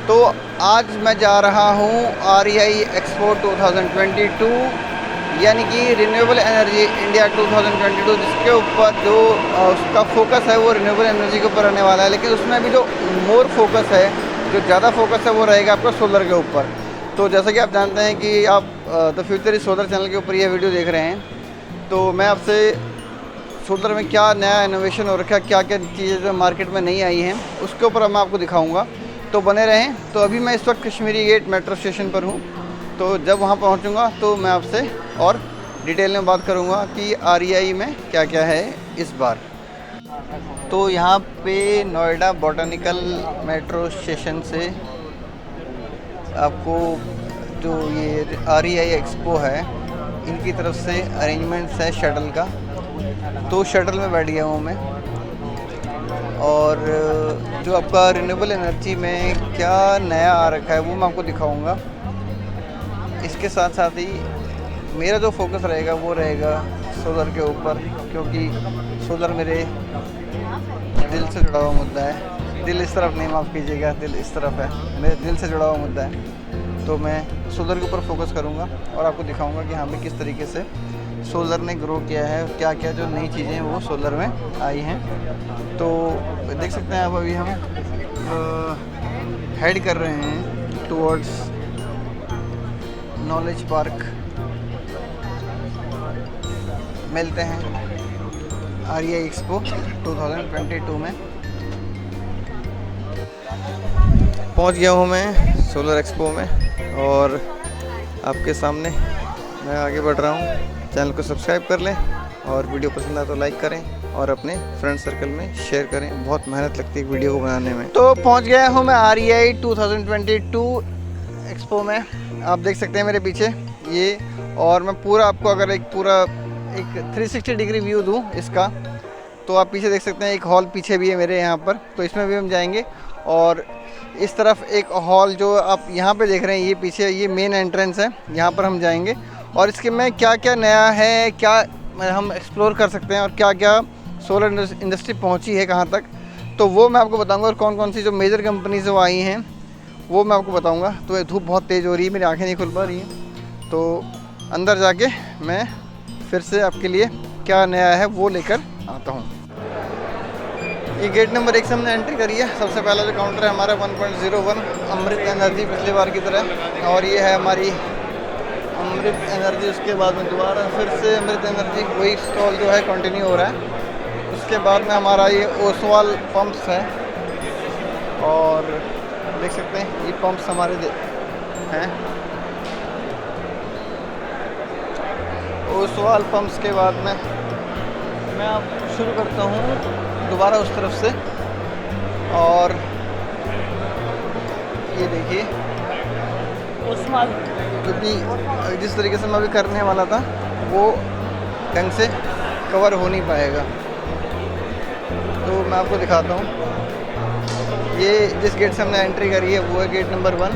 तो आज मैं जा रहा हूँ REI एक्सपो 2022 यानी कि रिन्यूएबल एनर्जी इंडिया 2022, जिसके ऊपर जो उसका फोकस है वो रिन्यूएबल एनर्जी के ऊपर रहने वाला है। लेकिन उसमें भी जो मोर फोकस है, जो ज़्यादा फोकस है वो रहेगा आपका सोलर के ऊपर। तो जैसा कि आप जानते हैं कि आप the future is solar channel के ऊपर ये वीडियो देख रहे हैं, तो मैं आपसे सोलर में क्या नया इनोवेशन हो रखा है, क्या क्या चीज़ें जो मार्केट में नहीं आई हैं, उसके ऊपर मैं आपको दिखाऊंगा। तो बने रहें। तो अभी मैं इस वक्त कश्मीरी गेट मेट्रो स्टेशन पर हूँ, तो जब वहाँ पहुँचूँगा तो मैं आपसे और डिटेल में बात करूँगा कि REI में क्या क्या है इस बार। तो यहाँ पे नोएडा बॉटनिकल मेट्रो स्टेशन से आपको जो ये REI एक्सपो है, इनकी तरफ से अरेंजमेंट्स है शटल का। तो शटल में बैठ गया हूँ मैं, और जो आपका रिन्यूएबल एनर्जी में क्या नया आ रखा है वो मैं आपको दिखाऊंगा। इसके साथ साथ ही मेरा जो फोकस रहेगा वो रहेगा सोलर के ऊपर, क्योंकि सोलर मेरे दिल से जुड़ा हुआ मुद्दा है। दिल इस तरफ नहीं, माफ़ कीजिएगा, दिल इस तरफ है, मेरे दिल से जुड़ा हुआ मुद्दा है। तो मैं सोलर के ऊपर फोकस करूँगा और आपको दिखाऊँगा कि हाँ भाई किस तरीके से सोलर ने ग्रो किया है, क्या क्या जो नई चीज़ें हैं वो सोलर में आई हैं। तो देख सकते हैं आप, अभी हम हेड कर रहे हैं टुवर्ड्स नॉलेज पार्क। मिलते हैं REI एक्सपो 2022 में। पहुंच गया हूं मैं सोलर एक्सपो में, और आपके सामने मैं आगे बढ़ रहा हूं। चैनल को सब्सक्राइब कर लें, और वीडियो पसंद आए तो लाइक करें, और अपने फ्रेंड सर्कल में शेयर करें। बहुत मेहनत लगती है वीडियो को बनाने में। तो पहुंच गया हूं मैं REI 2022 एक्सपो में। आप देख सकते हैं मेरे पीछे ये, और मैं पूरा आपको अगर एक 360 डिग्री व्यू दूं इसका, तो आप पीछे देख सकते हैं एक हॉल पीछे भी है मेरे यहाँ पर, तो इसमें भी हम जाएंगे। और इस तरफ एक हॉल जो आप यहाँ पे देख रहे हैं, ये पीछे ये मेन एंट्रेंस है, यहाँ पर हम जाएंगे। और इसके में क्या क्या नया है, क्या हम एक्सप्लोर कर सकते हैं, और क्या क्या सोलर इंडस्ट्री पहुंची है कहां तक, तो वो मैं आपको बताऊंगा। और कौन कौन सी जो मेजर कंपनीज वो आई हैं वो मैं आपको बताऊंगा। तो ये धूप बहुत तेज़ हो रही है, मेरी आंखें नहीं खुल पा रही हैं, तो अंदर जाके मैं फिर से आपके लिए क्या नया है वो लेकर आता हूँ। ये गेट नंबर 1 से हमने एंट्री करी है। सबसे पहला जो काउंटर है हमारा 1.01 अमृत एनर्जी, पिछली बार की तरह, और ये है हमारी अमृत एनर्जी। उसके बाद में दोबारा फिर से अमृत एनर्जी, वही स्टॉल जो है कंटिन्यू हो रहा है। उसके बाद में हमारा ये ओसवाल पंप्स है, और देख सकते हैं ये पंप्स हमारे हैं। ओसवाल पंप्स के बाद में मैं अब शुरू करता हूँ दोबारा उस तरफ से, और ये देखिए ओसवाल, क्योंकि जिस तरीके से मैं अभी करने वाला था वो ढंग से कवर हो नहीं पाएगा। तो मैं आपको दिखाता हूँ। ये जिस गेट से हमने एंट्री करी है वो है गेट नंबर 1,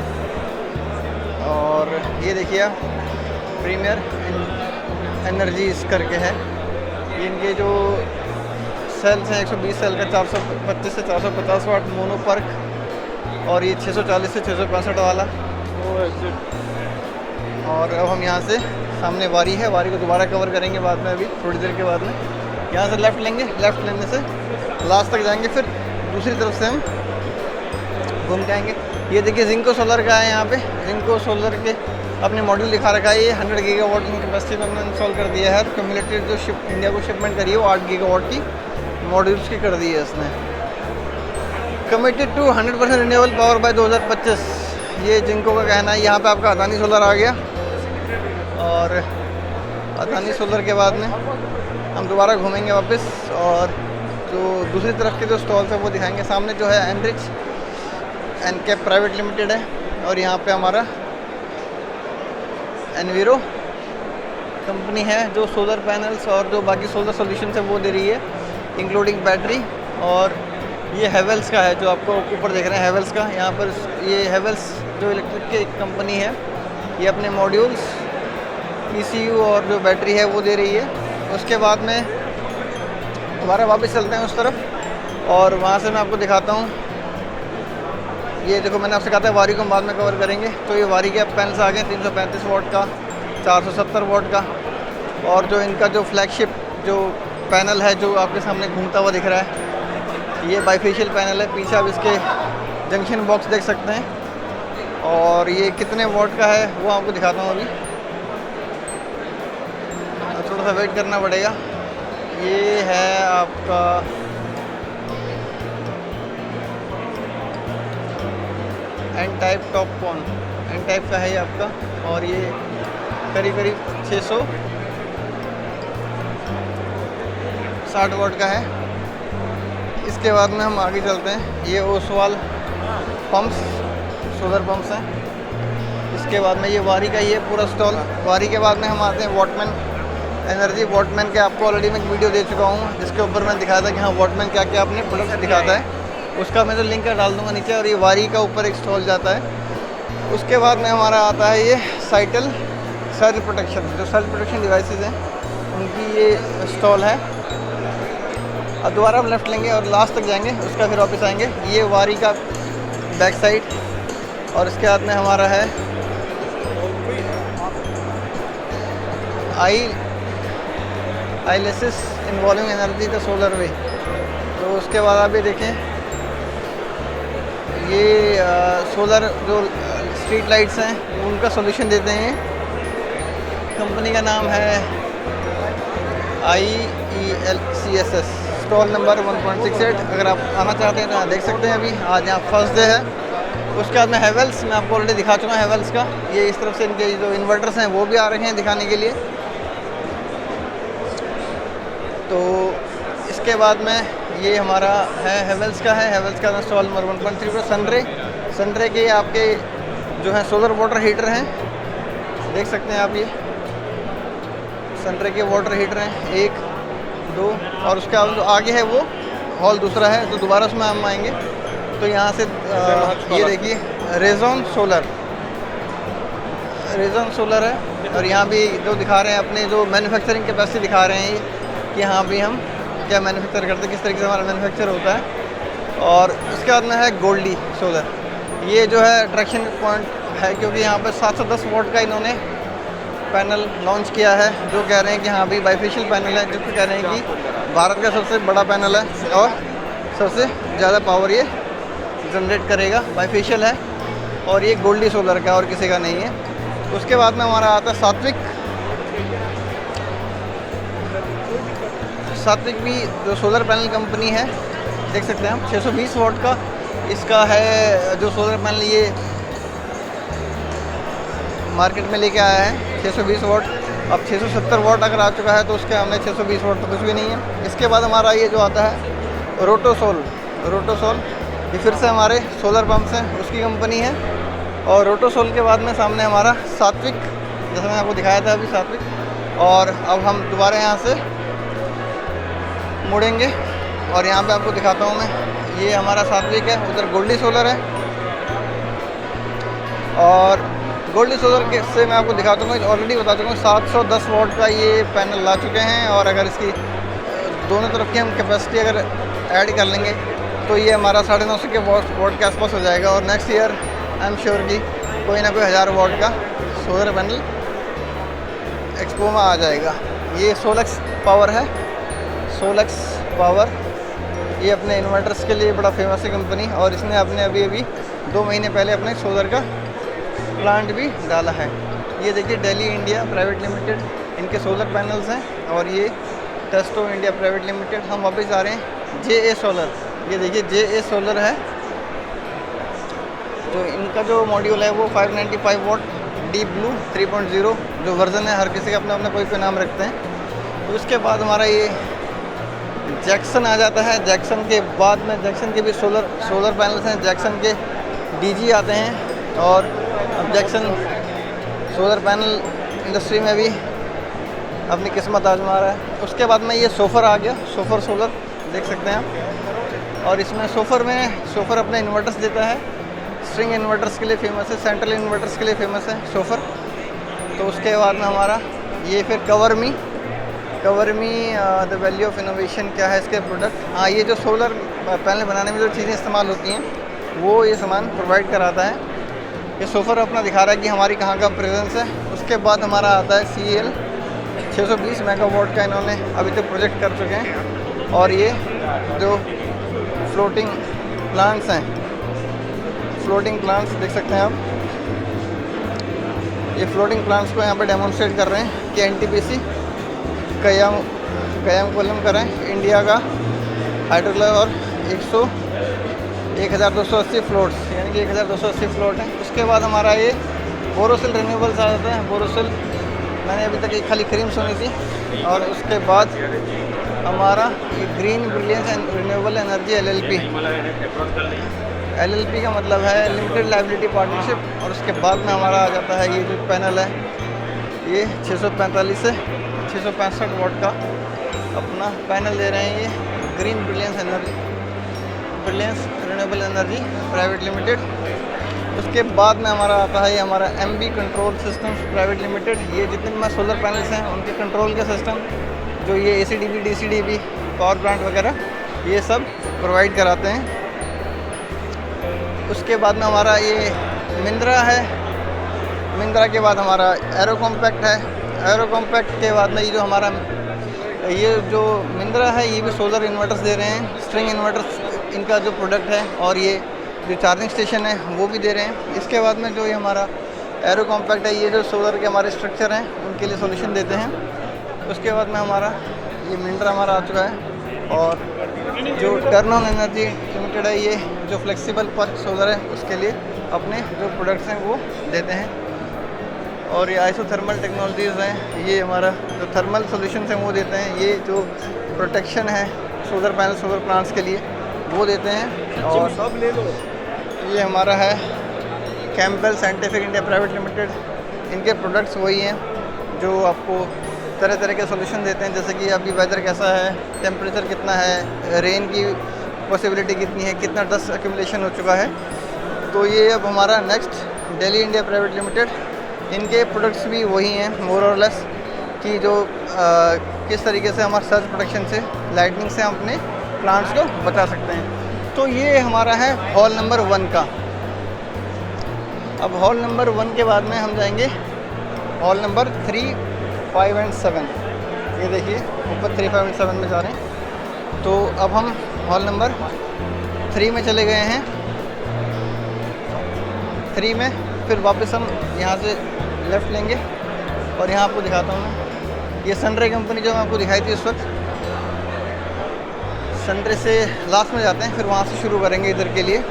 और ये देखिए आप प्रीमियर एनर्जीज करके है। इनके जो सेल्स हैं 120 सेल का, 425 से 450 वाट मोनो पर्क, और ये 640 से 665 वाला। और अब हम यहाँ से सामने वारी है, वारी को दोबारा कवर करेंगे बाद में, अभी थोड़ी देर के बाद में। यहाँ से लेफ़्ट लेंगे, लेफ़्ट लेने से लास्ट तक जाएंगे, फिर दूसरी तरफ से हम घूम के आएंगे। ये देखिए जिंको सोलर का है, यहाँ पे जिंको सोलर के अपने मॉड्यूल दिखा रखा है। ये 100 गीगावाट की कैपेसिटी में हमने इंस्टॉल कर दिया है। क्यूमुलेटेड जो इंडिया को शिपमेंट करी है वो 8 गीगावाट की मॉड्यूल्स की कर दी है इसने। Committed to 100% renewable power by 2025, ये जिंको का कहना है। यहाँ पे आपका अदानी सोलर आ गया, और अदानी सोलर के बाद में हम दोबारा घूमेंगे वापस, और जो दूसरी तरफ के जो स्टॉल्स है वो दिखाएंगे। सामने जो है एनरिच एनकैप प्राइवेट लिमिटेड है, और यहाँ पे हमारा एनवीरो कंपनी है जो सोलर पैनल्स और जो बाकी सोलर सॉल्यूशंस है वो दे रही है, इंक्लूडिंग बैटरी। और ये हेवेल्स का है जो आपको ऊपर देख रहे हैं, हेवेल्स का। यहाँ पर ये हेवेल्स जो इलेक्ट्रिक की एक कंपनी है, ये अपने मॉड्यूल्स, ECU और जो बैटरी है वो दे रही है। उसके बाद में दोबारा वापस चलते हैं उस तरफ, और वहाँ से मैं आपको दिखाता हूँ ये देखो मैंने आपसे कहा था वारी को हम बाद में कवर करेंगे। तो ये वारी के पैनल्स आ गए 335 वॉट का, 470 वॉट का। और जो इनका जो फ्लैगशिप जो पैनल है जो आपके सामने घूमता हुआ दिख रहा है, ये बाइफेशियल पैनल है। पीछे आप इसके जंक्शन बॉक्स देख सकते हैं। और ये कितने वॉट का है वो आपको दिखाता हूँ अभी, थोड़ा सा वेट करना पड़ेगा। ये है आपका N type TOPCon, N type का है ये आपका। और ये करीब करीब 660 वॉट का है। इसके बाद में हम आगे चलते हैं। ये ओसवाल पंप्स, सोलर पंप्स हैं। इसके बाद में ये वारी का ये पूरा स्टॉल। वारी के बाद में हम आते हैं वॉटमैन एनर्जी। वॉटमैन के आपको ऑलरेडी मैं एक वीडियो दे चुका हूँ जिसके ऊपर मैंने दिखाया था कि हाँ वॉटमैन क्या क्या अपने प्रोडक्ट दिखाता है। उसका मैं तो लिंक डाल दूँगा नीचे। और ये वारी का ऊपर एक स्टॉल जाता है। उसके बाद में हमारा आता है ये साइटल सर्ज प्रोटेक्शन, जो सर्ज प्रोटेक्शन डिवाइसेस हैं उनकी ये स्टॉल है। अब दोबारा हम लेफ़्ट लेंगे और लास्ट तक जाएंगे, उसका फिर वापस आएंगे। ये वारी का बैक साइड। और इसके बाद में हमारा है आईलेसिस इन्वॉल्विंग एनर्जी द सोलर वे। तो उसके बाद आप ये देखें, ये सोलर जो स्ट्रीट लाइट्स हैं उनका सॉल्यूशन देते हैं। कंपनी का नाम है IELCSS, स्टॉल नंबर 1.68। अगर आप आना चाहते हैं तो यहाँ देख सकते हैं। अभी आज यहाँ फर्स्ट डे है। उसके बाद में हेवेल्स, मैं आपको ऑलरेडी दिखा चुका हूँ हेवेल्स का। ये इस तरफ से इनके जो इन्वर्टर्स हैं वो भी आ रहे हैं दिखाने के लिए। तो इसके बाद में ये हमारा है हेवेल्स का है। हेवेल्स का स्टॉल नंबर 1.3 पर सनरे के आपके जो है सोलर वाटर हीटर हैं, देख सकते हैं आप। ये सनरे के वाटर हीटर हैं 1, 2। और उसके बाद जो आगे है वो हॉल दूसरा है। तो दोबारा उसमें हम आएंगे तो यहाँ से ये देखिए रेजोन सोलर है। और यहाँ भी जो दिखा रहे हैं अपने जो मैन्युफैक्चरिंग कैपेसिटी दिखा रहे हैं कि हाँ भी हम क्या मैन्युफैक्चर करते हैं, किस तरीके से हमारा मैन्युफैक्चर होता है। और उसके बाद में है गोल्डी सोलर। ये जो है अट्रैक्शन पॉइंट है क्योंकि यहाँ पर 710 वॉट का इन्होंने पैनल लॉन्च किया है, जो कह रहे हैं कि हाँ भी बाइफेशियल पैनल है, जो कह रहे हैं कि भारत का सबसे बड़ा पैनल है और सबसे ज़्यादा पावर ये जनरेट करेगा। बाइफेशियल है और ये गोल्डी सोलर का और किसी का नहीं है। उसके बाद में हमारा आता है सात्विक भी जो सोलर पैनल कंपनी है, देख सकते हैं हम 620 वॉट का इसका है जो सोलर पैनल ये मार्केट में लेके आया है 620 वॉट। अब 670 वॉट अगर आ चुका है तो उसके हमने 620 वॉट तो कुछ भी नहीं है। इसके बाद हमारा ये जो आता है रोटोसोल, ये फिर से हमारे सोलर पंप्स हैं उसकी कंपनी है। और रोटोसोल के बाद में सामने हमारा सात्विक, जैसे मैंने आपको दिखाया था अभी सात्विक। और अब हम दोबारा यहाँ से मुड़ेंगे और यहाँ पे आपको दिखाता हूँ मैं, ये हमारा सात्विक है, उधर गोल्डी सोलर है। और गोल्डी सोलर के से मैं आपको दिखा दूँगा, ऑलरेडी बता चुका हूँ 710 वॉट का ये पैनल ला चुके हैं। और अगर इसकी दोनों तरफ की हम कैपेसिटी अगर ऐड कर लेंगे तो ये हमारा 950 के वॉट के आसपास हो जाएगा। और next year I am sure कि कोई ना कोई 1000 वॉट का सोलर पैनल एक्सपो में आ जाएगा। ये सोलक्स पावर है, सोलक्स पावर। ये अपने इन्वर्टर्स के लिए बड़ा फेमस है कंपनी। और इसने अपने अभी 2 महीने पहले अपने सोलर का प्लांट भी डाला है। ये देखिए दिल्ली इंडिया प्राइवेट लिमिटेड, इनके सोलर पैनल्स हैं। और ये टेस्टो इंडिया प्राइवेट लिमिटेड। हम वापस आ रहे हैं JA सोलर। ये देखिए JA सोलर है, जो इनका जो मॉड्यूल है वो 595 वॉट डीप ब्लू 3.0 जो वर्जन है। हर किसी का अपना अपना कोई नाम रखते हैं। तो उसके बाद हमारा ये जैक्सन आ जाता है। जैक्सन के बाद में जैक्सन के भी सोलर पैनल्स हैं। जैक्सन के DG आते हैं। और अब जैक्सन सोलर पैनल इंडस्ट्री में भी अपनी किस्मत आजमा रहा है। उसके बाद में ये सोफर आ गया, सोफर सोलर देख सकते हैं आप। और इसमें सोफर अपने इन्वर्टर्स देता है। स्ट्रिंग इन्वर्टर्स के लिए फेमस है, सेंट्रल इन्वर्टर्स के लिए फेमस है सोफर। तो उसके बाद में हमारा ये फिर cover me the value of innovation क्या है इसके प्रोडक्ट। हाँ, ये जो सोलर पैनल बनाने में जो चीज़ें इस्तेमाल होती हैं वो ये सामान प्रोवाइड कराता है। ये सोफर अपना दिखा रहा है कि हमारी कहाँ का प्रेजेंस है। उसके बाद हमारा आता है CL 620 मेगावाट का इन्होंने अभी तक प्रोजेक्ट कर चुके हैं। और ये जो फ्लोटिंग प्लांट्स हैं, फ्लोटिंग प्लांट्स देख सकते हैं आप, ये फ्लोटिंग प्लांट्स को यहाँ पे डेमोन्स्ट्रेट कर रहे हैं कि NTPC कयाम कोलम करें इंडिया का हाइड्रोलर और 1280 फ्लोट्स, यानी कि 1280 फ्लोट है। उसके बाद हमारा ये बोरोसिल रिन्यूएबल्स आ जाता है। बोरोसिल मैंने अभी तक एक खाली क्रीम सुनी थी। और उसके बाद हमारा ये green brilliance and renewable energy LLP का मतलब है लिमिटेड लायबिलिटी पार्टनरशिप। और उसके बाद में हमारा आ जाता है ये जो पैनल है, ये 645 से 665 वाट का अपना पैनल दे रहे हैं, ये green brilliance renewable energy private limited. उसके बाद में हमारा आता है ये हमारा MB control systems private limited. ये जितने भी सोलर पैनल्स हैं उनके कंट्रोल के सिस्टम, जो ये ACDB DCDB पावर प्लांट वगैरह ये सब प्रोवाइड कराते हैं। उसके बाद में हमारा ये मिंद्रा है। मिंद्रा के बाद हमारा एरो कॉम्पैक्ट है। एरो कॉम्पैक्ट के बाद में ये जो हमारा ये जो मिंद्रा है ये भी सोलर इन्वर्टर्स दे रहे हैं, स्ट्रिंग इन्वर्टर्स इनका जो प्रोडक्ट है। और ये जो चार्जिंग स्टेशन है वो भी दे रहे हैं। इसके बाद में जो ये हमारा एरो कॉम्पैक्ट है, ये जो सोलर के हमारे स्ट्रक्चर हैं उनके लिए सॉल्यूशन देते हैं। उसके बाद में हमारा ये मिंद्रा हमारा आ चुका है। और जो टर्न ऑन एनर्जी लिमिटेड है, ये जो फ्लेक्सिबल पर्क सोलर है उसके लिए अपने जो प्रोडक्ट्स हैं वो देते हैं। और ये आइसोथर्मल टेक्नोलॉजीज़ हैं, ये हमारा जो थर्मल सॉल्यूशंस हैं वो देते हैं। ये जो प्रोटेक्शन है सोलर पैनल सोलर प्लांट्स के लिए वो देते हैं। और सब ले लो। ये हमारा है Campbell scientific India private limited. इनके प्रोडक्ट्स वही हैं जो आपको तरह तरह के सॉल्यूशन देते हैं, जैसे कि अभी वेदर कैसा है, टेम्परेचर कितना है, रेन की पॉसिबिलिटी कितनी है, कितना डस्ट एक्यूमुलेशन हो चुका है। तो ये अब हमारा next Delhi India private limited, इनके प्रोडक्ट्स भी वही हैं मोर और लेस, कि जो किस तरीके से हमारे सर्च प्रोटेक्शन से, लाइटनिंग से हम अपने प्लांट्स को बचा सकते हैं। तो ये हमारा है हॉल नंबर 1 का। अब हॉल नंबर 1 के बाद में हम जाएंगे हॉल नंबर 3, 5 एंड 7। ये देखिए ऊपर 3, 5 एंड 7 में जा रहे हैं। तो अब हम हॉल नंबर 3 में चले गए हैं। 3 में फिर वापस हम यहाँ से लेफ़्ट लेंगे और यहाँ आपको दिखाता हूँ मैं। ये सनरे कंपनी जो मैं आपको दिखाई थी उस वक्त, सनरे से लास्ट में जाते हैं, फिर वहाँ से शुरू करेंगे इधर के लिए।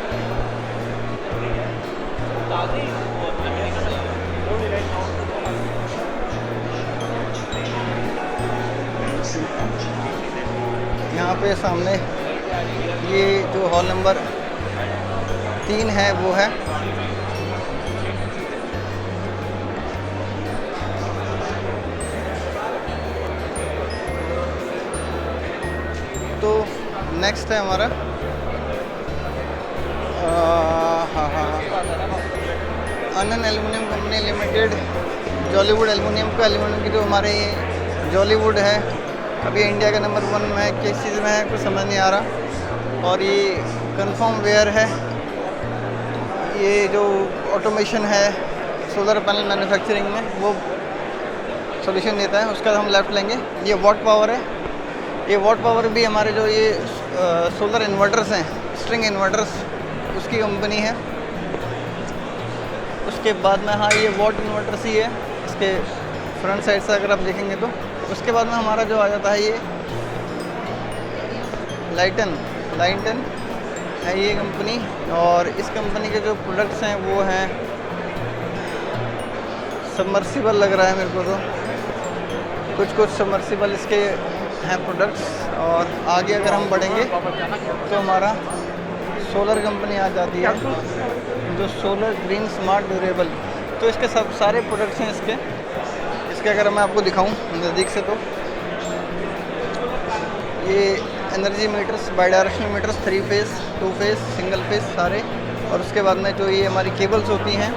यहाँ पे सामने ये जो हॉल नंबर 3 है वो है। तो नेक्स्ट है हमारा अनन aluminium company limited, Jollywood aluminium का, एल्युमिनियम की जो हमारे जॉलीवुड है अभी इंडिया का नंबर 1 में, किस चीज़ में है कुछ समझ नहीं आ रहा। और ये कन्फर्म वेयर है, ये जो ऑटोमेशन है सोलर पैनल मैन्युफैक्चरिंग में वो सॉल्यूशन देता है। उसका हम लेफ्ट लेंगे। ये वॉट पावर है। ये वॉट पावर भी हमारे जो ये सोलर इन्वर्टर्स हैं, स्ट्रिंग इन्वर्टर्स, उसकी कंपनी है। उसके बाद में हाँ ये वॉट इन्वर्टर्स ही है इसके फ्रंट साइड से अगर आप देखेंगे तो। उसके बाद में हमारा जो आ जाता है ये लाइटन है ये कंपनी। और इस कंपनी के जो प्रोडक्ट्स हैं वो हैं सबमर्सिबल, लग रहा है मेरे को तो कुछ सबमर्सिबल इसके हैं प्रोडक्ट्स। और आगे अगर हम बढ़ेंगे तो हमारा सोलर कंपनी आ जाती है जो सोलर ग्रीन स्मार्ट ड्यूरेबल। तो इसके सब सारे प्रोडक्ट्स हैं इसके अगर मैं आपको दिखाऊं नज़दीक से तो ये energy meters, bidirectional meters, 3 phase, 2 phase, single phase सारे। और उसके बाद में जो ये हमारी केबल्स होती हैं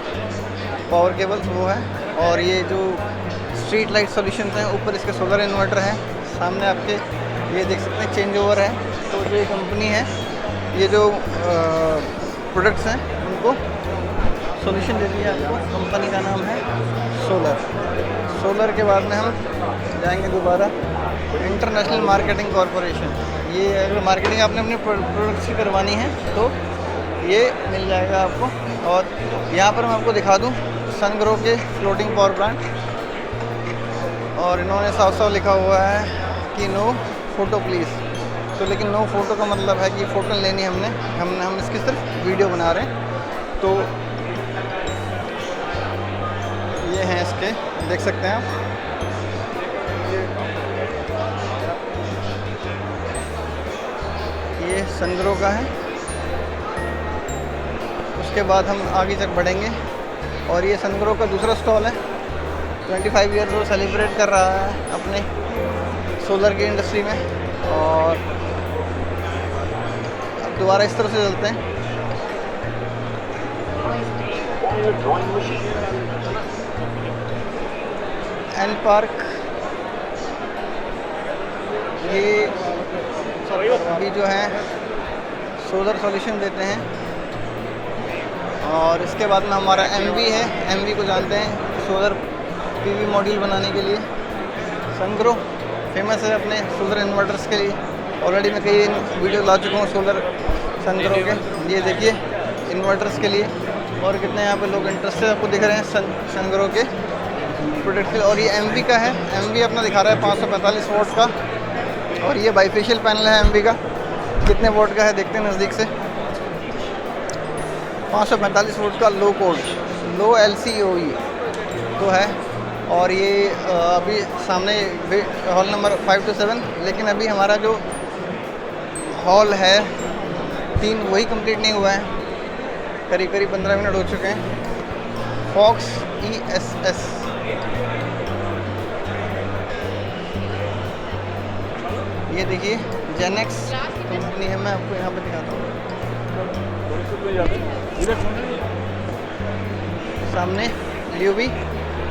पावर केबल्स वो है। और ये जो स्ट्रीट लाइट सॉल्यूशंस हैं, ऊपर इसके सोलर इन्वर्टर हैं। सामने आपके ये देख सकते हैं चेंज ओवर है। तो जो ये कंपनी है, ये जो प्रोडक्ट्स हैं उनको सॉल्यूशन देती है आपको। कंपनी का नाम है सोलर के बाद में हम जाएंगे दोबारा इंटरनेशनल मार्केटिंग कॉरपोरेशन। ये अगर मार्केटिंग आपने अपने प्रोडक्ट्स की करवानी है तो ये मिल जाएगा आपको। और यहाँ पर मैं आपको दिखा दूँ सनग्रो के फ्लोटिंग पावर प्लांट, और इन्होंने साफ साफ लिखा हुआ है कि नो फ़ोटो प्लीज़। तो लेकिन नो फ़ोटो का मतलब है कि फ़ोटो लेनी हम इसकी सिर्फ वीडियो बना रहे हैं। तो ये हैं इसके, देख सकते हैं आप। ये सनग्रो का है। उसके बाद हम आगे तक बढ़ेंगे और ये सनग्रो का दूसरा स्टॉल है। 25 ईयर्स वो सेलिब्रेट कर रहा है अपने सोलर की इंडस्ट्री में। और अब दोबारा इस तरफ से चलते हैं। एन पार्क, ये अभी जो है सोलर सॉल्यूशन देते हैं। और इसके बाद में हमारा MV है। MV को जानते हैं, सोलर PV मॉड्यूल बनाने के लिए। सनग्रो फेमस है अपने सोलर इन्वर्टर्स के लिए। ऑलरेडी मैं कई वीडियो ला चुका हूँ सोलर सनग्रो के। ये देखिए इन्वर्टर्स के लिए, और कितने यहाँ पे लोग इंटरेस्टेड आपको दिख रहे हैं सनग्रो के प्रोडक्ट के। और ये MV का है। MV अपना दिखा रहा है 545 वोट का, और ये बाईफेशियल पैनल है MV का। कितने वोट का है देखते हैं नज़दीक से। 545 वोट का लो LCOE तो है। और ये अभी सामने हॉल नंबर 5 to 7, लेकिन अभी हमारा जो हॉल है 3 वही कंप्लीट नहीं हुआ है। करीब 15 मिनट हो चुके हैं। फॉक्स ESS, ये देखिए जेनेक्स कंपनी है। मैं आपको यहाँ पे दिखाता हूँ सामने ल्यूबी।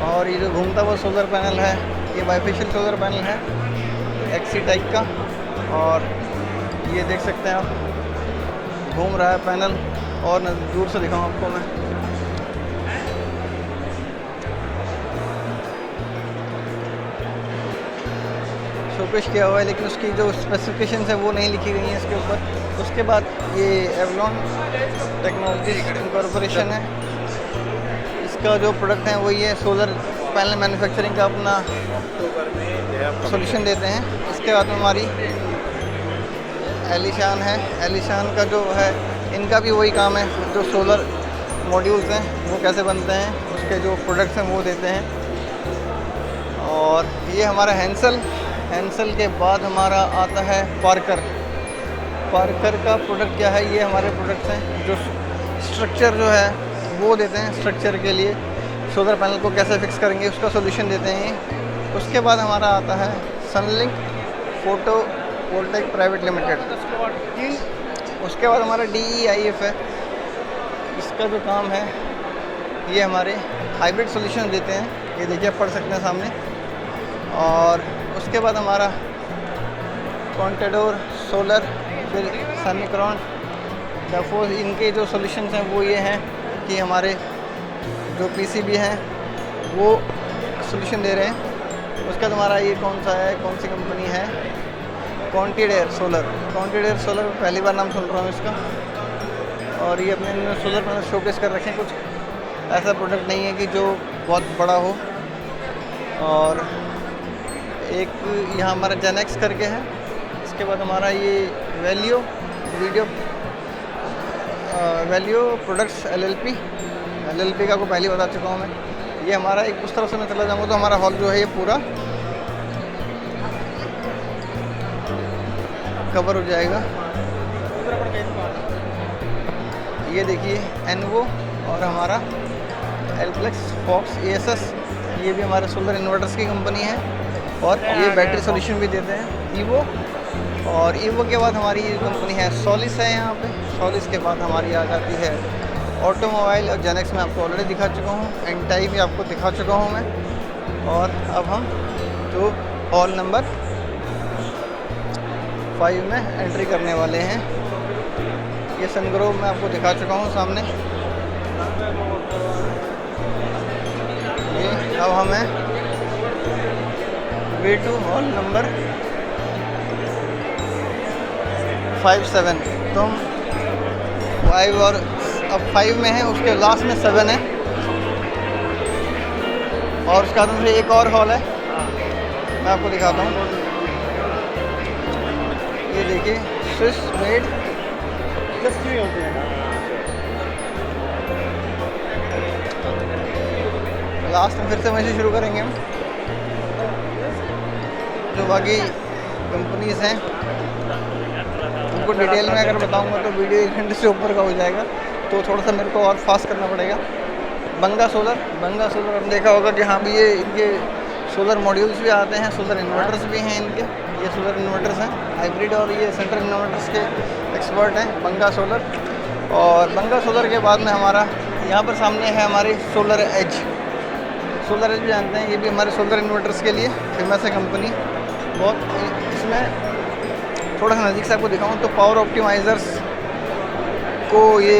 और ये जो घूमता हुआ सोलर पैनल है ये बाईफेशियल सोलर पैनल है XC टाइप का। और ये देख सकते हैं आप घूम रहा है पैनल। और दूर से दिखाऊँ आपको मैं, शोकेश किया हुआ है, लेकिन उसकी जो स्पेसिफिकेशंस है वो नहीं लिखी गई हैं इसके ऊपर। उसके बाद ये एवलॉन टेक्नोलॉजी कॉरपोरेशन है। इसका जो प्रोडक्ट है वही है, सोलर पैनल मैन्युफैक्चरिंग का अपना सॉल्यूशन देते हैं। इसके बाद में हमारी एलिशान है। एलिशान का जो है इनका भी वही काम है, जो सोलर मॉड्यूल्स हैं वो कैसे बनते हैं उसके जो प्रोडक्ट्स हैं वो देते हैं। और ये हमारा हैंसल के बाद हमारा आता है पार्कर का प्रोडक्ट क्या है, ये हमारे प्रोडक्ट्स हैं जो स्ट्रक्चर जो है वो देते हैं। स्ट्रक्चर के लिए सोलर पैनल को कैसे फिक्स करेंगे उसका सॉल्यूशन देते हैं। उसके बाद हमारा आता है सनलिंक फोटो वोल्टेक प्राइवेट लिमिटेड। उसके बाद हमारा DEIF है। इसका जो काम है ये हमारे हाइब्रिड सॉल्यूशन देते हैं। ये देखिए आप पढ़ सकते हैं सामने। और उसके बाद हमारा कॉन्टेडोर सोलर, फिर सनक्रॉन, डेफोस, इनके जो सॉल्यूशंस हैं वो ये हैं कि हमारे जो PCB हैं वो सॉल्यूशन दे रहे हैं। उसके बाद हमारा ये कौन सी कंपनी है, क्वांटिडेयर सोलर पहली बार नाम सुन रहा हूँ इसका। और ये अपने सोलर पैनल शोकेस कर रखे हैं। कुछ ऐसा प्रोडक्ट नहीं है कि जो बहुत बड़ा हो। और एक यहाँ हमारा जेनेक्स करके है। इसके बाद हमारा ये वैल्यू प्रोडक्ट्स LLP का को पहले बता चुका हूँ मैं। ये हमारा एक उस तरफ से मैं चला जाऊँगा तो हमारा हॉल जो है ये पूरा कवर हो जाएगा। ये देखिए एनवो और हमारा एल्प्लेक्स फॉक्स ESS, ये भी हमारे सोलर इन्वर्टर्स की कंपनी है। और ये बैटरी सॉल्यूशन भी देते हैं ईवो। और ईवो के बाद हमारी ये कंपनी है सोलिस है यहाँ पे। सोलिस के बाद हमारी आ जाती है ऑटोमोबाइल। और जेनेक्स में आपको ऑलरेडी दिखा चुका हूँ, एंटाई भी आपको दिखा चुका हूँ मैं। और अब हम जो हॉल नंबर 5 में एंट्री करने वाले हैं। ये सनग्रोव मैं आपको दिखा चुका हूँ सामने। ये अब हमें V2 हॉल नंबर 57, तो हम 5 और अब 5 में है, उसके लास्ट में 7 है, और उसके बाद में एक और हॉल है, मैं आपको दिखाता हूँ। ये देखिए स्विस मेड लास्ट में फिर से वहीं से शुरू करेंगे हम। जो बाकी कंपनीज हैं उनको डिटेल में अगर बताऊंगा तो वीडियो 1 घंटे से ऊपर का हो जाएगा, तो थोड़ा सा मेरे को और फास्ट करना पड़ेगा। बंगा सोलर हमने देखा होगा कि हाँ भी ये इनके सोलर मॉड्यूल्स भी आते हैं, सोलर इन्वर्टर्स भी हैं इनके। ये सोलर इन्वर्टर्स हैं हाइब्रिड, और ये सेंट्रल इन्वर्टर्स के एक्सपर्ट हैं बंगा सोलर। और बंगा सोलर के बाद में हमारा यहाँ पर सामने है हमारी सोलर एज भी जानते हैं, ये भी हमारे सोलर इन्वर्टर्स के लिए फेमस है कंपनी बहुत। इसमें थोड़ा सा नज़दीक से आपको दिखाऊँ तो पावर ऑप्टिमाइज़र्स को ये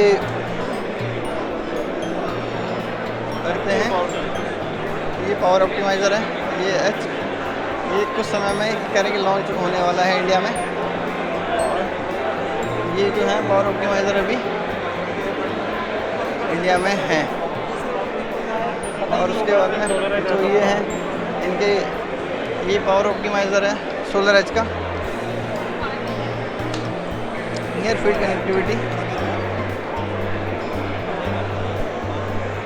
करते हैं। ये पावर ऑप्टिमाइज़र है, ये कुछ समय में कह रहे हैं कि लॉन्च होने वाला है इंडिया में। ये जो है पावर ऑप्टिमाइज़र अभी इंडिया में है। और उसके बाद में जो ये है इनके, ये पावर ऑप्टिमाइज़र है सोलर एज का, नियर फील्ड कनेक्टिविटी।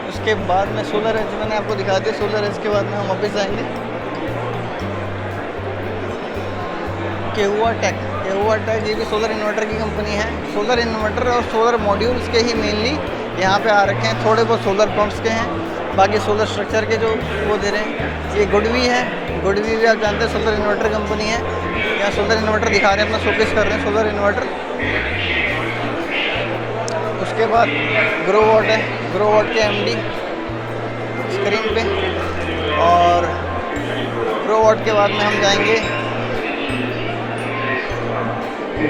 उसके बाद में सोलर एज मैंने आपको दिखा दिया। सोलर एज के बाद में हम वापस आएंगे केहुआ टेक, ये भी सोलर इन्वर्टर की कंपनी है। सोलर इन्वर्टर और सोलर मॉड्यूल्स के ही मेनली यहाँ पे आ रखे हैं, थोड़े बहुत सोलर पंप्स के हैं, बाकी सोलर स्ट्रक्चर के जो वो दे रहे हैं। ये गुडवी है, गुडवी भी आप जानते हैं सोलर इन्वर्टर कंपनी है। यहाँ सोलर इन्वर्टर दिखा रहे हैं, अपना शोकेस कर रहे हैं सोलर इन्वर्टर। उसके बाद ग्रोवॉट है, ग्रोवॉट के एमडी स्क्रीन पे। और ग्रोवॉट के बाद में हम जाएंगे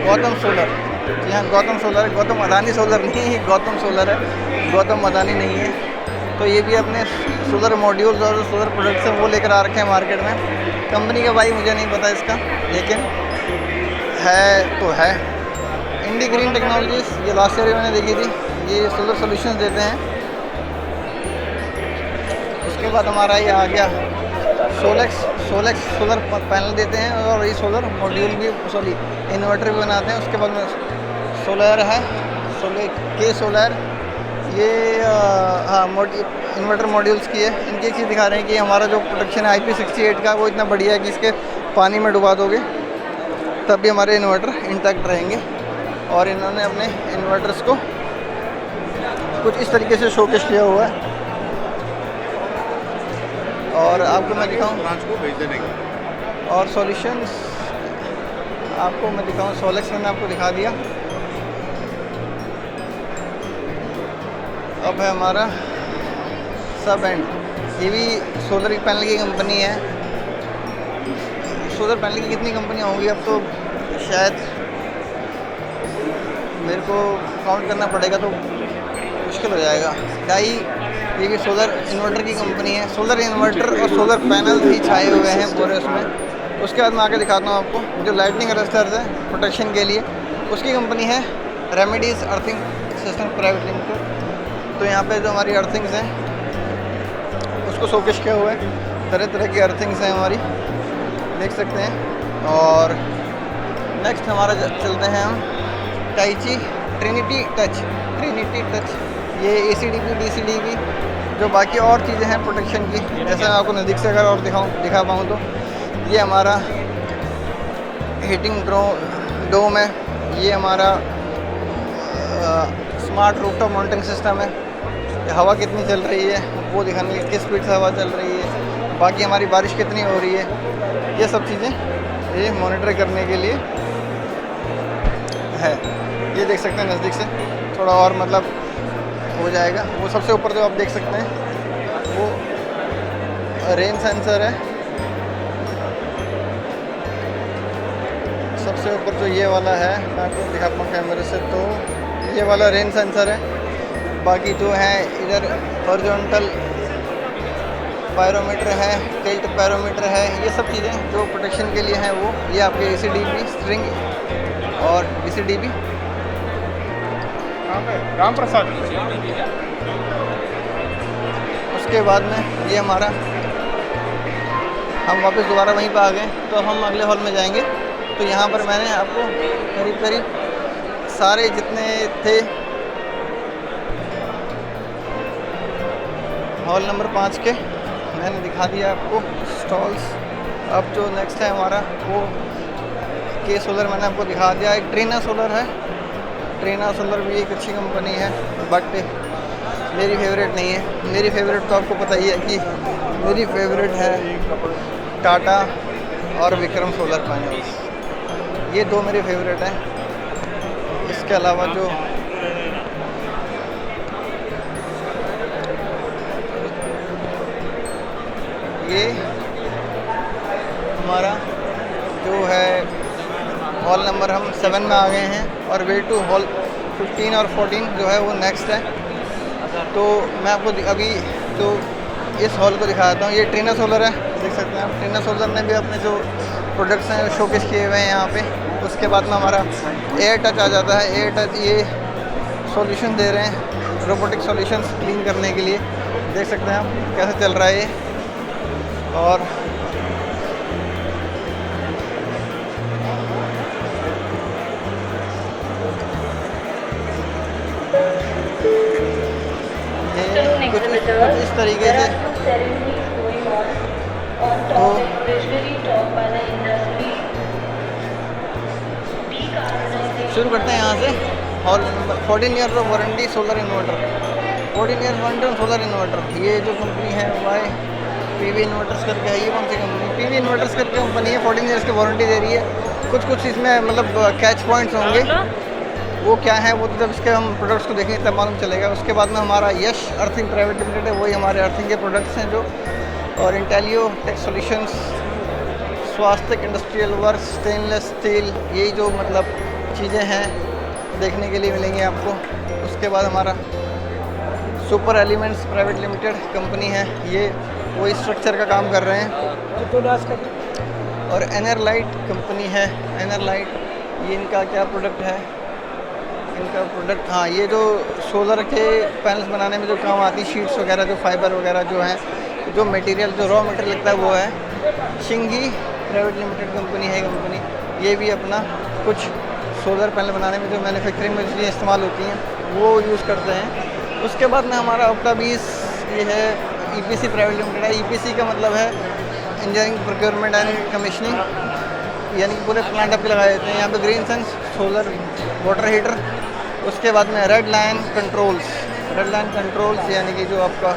गौतम सोलर। जी हाँ, गौतम सोलर है, गौतम अदानी सोलर नहीं है, गौतम सोलर है, गौतम अदानी नहीं है। तो ये भी अपने सोलर मॉड्यूल्स और सोलर प्रोडक्ट्स हैं वो लेकर आ रखे हैं मार्केट में। कंपनी का भाई मुझे नहीं पता इसका, लेकिन है तो है। इंडी ग्रीन टेक्नोलॉजीज़, ये लास्ट ईयर मैंने देखी थी, ये सोलर सॉल्यूशंस देते हैं। उसके बाद हमारा ये आ गया सोलेक्स सोलर पैनल देते हैं, और ये सोलर मॉड्यूल भी इन्वर्टर भी बनाते हैं। उसके बाद में सोलर है, सोलर ये हाँ इन्वर्टर मॉड्यूल्स की है। इनकी एक चीज़ दिखा रहे हैं कि हमारा जो प्रोटेक्शन है IP68 का वो इतना बढ़िया है कि इसके पानी में डुबा दोगे तब भी हमारे इन्वर्टर इंटैक्ट रहेंगे। और इन्होंने अपने इन्वर्टर्स को कुछ इस तरीके से शोकेस किया हुआ है। और आपको मैं दिखाऊँ ब्रांच को भेज देने का, और सॉल्यूशंस आपको मैं दिखाऊँ। सोलेक्स मैंने आपको दिखा दिया। अब है हमारा सब एंड, ये भी सोलर पैनल की कंपनी है। सोलर पैनल की कितनी कंपनियाँ होंगी अब तो शायद मेरे को काउंट करना पड़ेगा तो मुश्किल हो जाएगा। डाई, ये भी सोलर इन्वर्टर की कंपनी है। सोलर इन्वर्टर और सोलर पैनल ही छाए हुए हैं पूरे उसमें। उसके बाद मैं आगे दिखाता हूँ आपको जो लाइटनिंग अरेस्टर्स है प्रोटेक्शन के लिए, उसकी कंपनी है remedies earthing system private limited. तो यहाँ पे जो हमारी अर्थिंग्स हैं उसको शोकेस किया हुआ है, तरह तरह की अर्थिंग्स हैं हमारी, देख सकते हैं। और नेक्स्ट हमारा चलते हैं हम टाइची ट्रिनिटी टच, ये ACDP DCDP जो बाकी और चीज़ें हैं प्रोटेक्शन की, जैसे मैं आपको नज़दीक से अगर और दिखा पाऊँ तो ये हमारा हीटिंग डोम है। ये हमारा स्मार्ट रूफटॉप मॉनिटरिंग सिस्टम है। हवा कितनी चल रही है वो दिखाने के लिए, किस स्पीड से हवा चल रही है, बाकी हमारी बारिश कितनी हो रही है, ये सब चीज़ें ये मॉनिटर करने के लिए है। ये देख सकते हैं नज़दीक से, थोड़ा और मतलब हो जाएगा। वो सबसे ऊपर जो आप देख सकते हैं वो रेन सेंसर है। सबसे ऊपर जो ये वाला है मैं आपको दिखाता हूँ कैमरे से, तो ये वाला रेन सेंसर है। बाकी जो है इधर हॉरिजॉन्टल पायरोमीटर है, टिल्ट पायरोमीटर है, ये सब चीज़ें जो प्रोटेक्शन के लिए हैं वो। ये आपके ACDB स्ट्रिंग और DCDB। राम प्रसाद। उसके बाद में ये हमारा, हम वापस दोबारा वहीं पर आ गए, तो हम अगले हॉल में जाएंगे। तो यहाँ पर मैंने आपको करीब करीब सारे जितने थे हॉल नंबर 5 के मैंने दिखा दिया आपको स्टॉल्स। अब जो नेक्स्ट है हमारा वो के सोलर मैंने आपको दिखा दिया। एक ट्रेना सोलर है, ट्रेना सोलर भी एक अच्छी कंपनी है, बट मेरी फेवरेट नहीं है। मेरी फेवरेट तो आपको पता ही है कि मेरी फेवरेट है टाटा और विक्रम सोलर पैनल्स। ये दो मेरे फेवरेट हैं। इसके अलावा जो ये हमारा जो है हॉल नंबर हम 7 में आ गए हैं और वे टू हॉल 15 और 14 जो है वो नेक्स्ट है। तो मैं आपको अभी तो इस हॉल को दिखाता हूँ। ये ट्रेना सोलर है, देख सकते हैं आप। ट्रेना सोलर ने भी अपने जो प्रोडक्ट्स हैं शोकेस किए हुए हैं यहाँ पे। उसके बाद में हमारा एयर टच आ जाता है। एयर टच ये सॉल्यूशन दे रहे हैं, रोबोटिक सॉल्यूशंस क्लीन करने के लिए। देख सकते हैं आप कैसे चल रहा है ये। और ये कुछ इस तरीके से तो शुरू करते हैं यहाँ से। Hall number 14 year of warranty solar inverter, 14 year warranty solar inverter. ये जो कंपनी है वाई PV इन्वर्टर्स करके है। ये कौन सी कंपनी? PV इन्वर्टर्स करके कंपनी है। 14 ईयर्स की वारंटी दे रही है। कुछ इसमें मतलब कैच पॉइंट्स होंगे, वो क्या है वो तो जब इसके हम प्रोडक्ट्स को देखेंगे तब मालूम चलेगा। उसके बाद में हमारा यश अर्थिंग प्राइवेट लिमिटेड है, वही हमारे अर्थिंग के प्रोडक्ट्स हैं जो। और इंटेलियो टेक सॉल्यूशंस, स्वास्थ्य इंडस्ट्रियल वर्क, स्टेनलेस स्टील, यही जो मतलब चीज़ें हैं देखने के लिए मिलेंगी आपको। उसके बाद हमारा super elements private limited company है, ये वही स्ट्रक्चर का काम कर रहे हैं। और एनरलाइट कंपनी है, एनरलाइट ये इनका क्या प्रोडक्ट है? इनका प्रोडक्ट, हाँ, ये जो सोलर के पैनल्स बनाने में जो काम आती है, शीट्स वगैरह, जो फाइबर वगैरह जो है, जो मटेरियल, जो रॉ मटेरियल लगता है वो है। शिंगी प्राइवेट लिमिटेड कंपनी है कंपनी। ये भी अपना कुछ सोलर पैनल बनाने में जो मैन्युफैक्चरिंग में चीज़ें इस्तेमाल होती हैं वो यूज़ करते हैं। उसके बाद में हमारा ऑप्टा 20 ये है EPC प्राइवेट लिमिटेड है। EPC का मतलब है इंजीनियरिंग प्रोक्योरमेंट एंड कमीशनिंग, यानी कि पूरे प्लांट आपके लगाए देते हैं। यहाँ पे green sense solar water heater. उसके बाद में red line controls, red line controls यानी कि जो आपका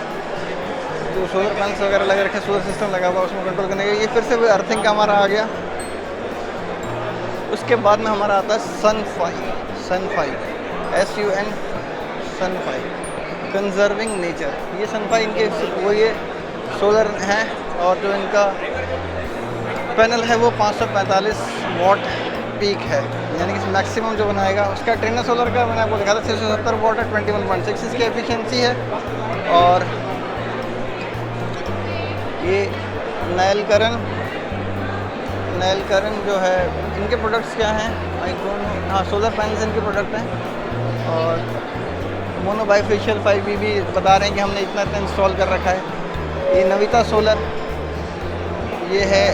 जो सोलर पैनल्स वगैरह लगा रखे, सोलर सिस्टम लगा हुआ उसमें कंट्रोल करने का। ये फिर से अर्थिंग का हमारा आ गया। उसके बाद में हमारा आता है सनफाई, सनफाई SUN, सनफाई कंजर्विंग नेचर। ये सनफाई इनके वो ये सोलर हैं और जो इनका पैनल है वो 545 वॉट पीक है, यानी कि मैक्सिमम जो बनाएगा। उसका ट्रेना सोलर का मैंने आपको दिखा था 670 वॉट है, 21.6 इसकी एफिशिएंसी है। और ये नैलकरन जो है, इनके प्रोडक्ट्स क्या हैं आई डोंट नो। हाँ, सोलर पैनल्स इनके प्रोडक्ट हैं। और मोनो बाइफेशियल 5BB बता रहे हैं कि हमने इतना इंस्टॉल कर रखा है। ये नविता सोलर, ये है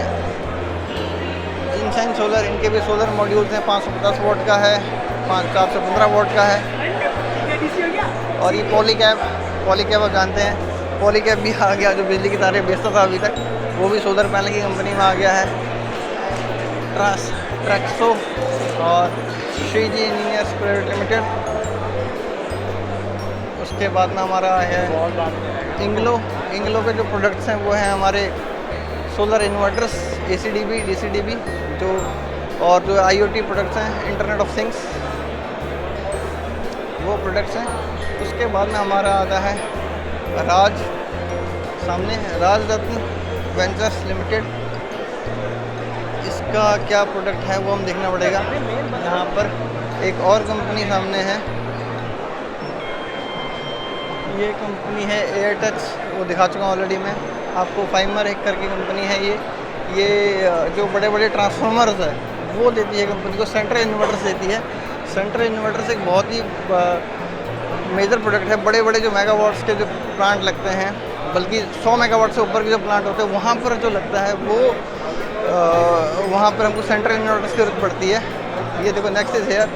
इनशाइन सोलर, इनके भी सोलर मॉड्यूल्स हैं। 550 वॉट का है, 415 वॉट का है। और ये पॉलीकैब आप जानते हैं, पॉलीकैब भी आ गया, जो बिजली की तारें बेचता था अभी तक, वो भी सोलर पैनल की कंपनी में आ गया है। ट्रैक्सो और श्रीजी इंजीनियर्स प्राइवेट लिमिटेड। उसके बाद में हमारा है इंग्लो के जो प्रोडक्ट्स हैं वो हैं हमारे सोलर इन्वर्टर्स, ACDB, DCDB जो, और जो IoT प्रोडक्ट्स हैं, इंटरनेट ऑफ थिंग्स, वो प्रोडक्ट्स हैं। उसके बाद में हमारा आता है राज, सामने राज रत्न वेंचर्स लिमिटेड। इसका क्या प्रोडक्ट है वो हम देखना पड़ेगा। यहाँ पर एक और कंपनी सामने है ये कंपनी है एयर टच, वो दिखा चुका हूँ ऑलरेडी मैं आपको। फाइमर एक करके कंपनी है ये जो बड़े बड़े ट्रांसफार्मर्स है वो देती है कंपनी को, सेंट्रल इन्वर्टर्स देती है। सेंट्रल इन्वर्टर्स एक बहुत ही मेजर प्रोडक्ट है। बड़े बड़े जो मेगावाट्स के जो प्लांट लगते हैं, बल्कि 100 मेगावाट से ऊपर के जो प्लांट होते हैं वहाँ पर जो लगता है वो वहाँ पर हमको सेंट्रल इन्वर्टर्स की ज़रूरत पड़ती है। ये देखो नेक्स्ट इज हेयर,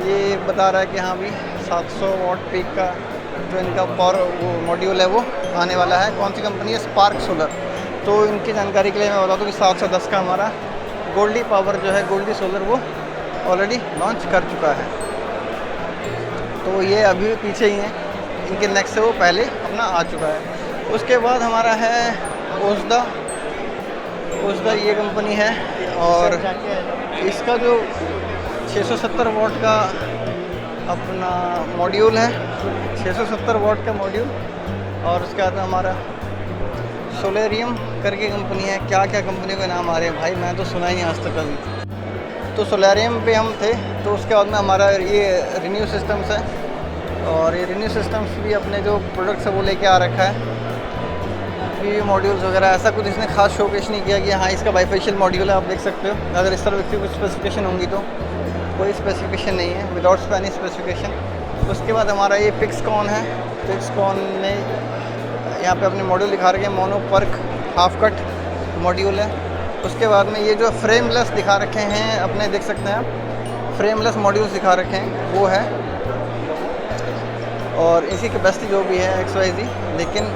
ये बता रहा है कि हाँ भी 700 वाट पीक का जो इनका पावर वो मॉड्यूल है वो आने वाला है। कौन सी कंपनी है? Spark solar. तो इनकी जानकारी के लिए मैं बता दूँ कि 710 का हमारा गोल्डी पावर जो है, गोल्डी सोलर, वो ऑलरेडी लॉन्च कर चुका है। तो ये अभी पीछे ही हैं, इनके नेक्स्ट से वो पहले अपना आ चुका है। उसके बाद हमारा है ओस्दा ये कंपनी है, और इसका जो 670 वाट का अपना मॉड्यूल है, 670 वाट का मॉड्यूल। और उसके बाद हमारा सोलेरियम करके कंपनी है। क्या क्या कंपनी के नाम आ रहे हैं भाई, मैं तो सुना ही नहीं आज तक कभी। तो सोलेरियम पे हम थे। तो उसके बाद में हमारा ये रिन्यू सिस्टम्स है, और ये रिन्यू सिस्टम्स भी अपने जो प्रोडक्ट्स है वो लेके आ रखा है। ये मॉड्यूल्स वगैरह ऐसा कुछ इसने खास शोकेश नहीं किया कि हाँ इसका बाइफेशियल मॉड्यूल है, आप देख सकते हो। अगर इस तरह की कुछ स्पेसिफिकेशन होंगी तो कोई स्पेसिफिकेशन नहीं है, विदाउट एनी स्पेसिफिकेशन। उसके बाद हमारा ये पिक्सकॉन है। पिक्सकॉन ने यहाँ पे अपने मॉड्यूल दिखा रखे हैं, मोनोपर्क हाफ कट मॉड्यूल है। उसके बाद में ये जो फ्रेमलेस दिखा रखे हैं अपने, देख सकते हैं आप, फ्रेमलेस मॉड्यूल्स दिखा रखे हैं वो है। और इसी कैपेसिटी जो भी है XYZ, लेकिन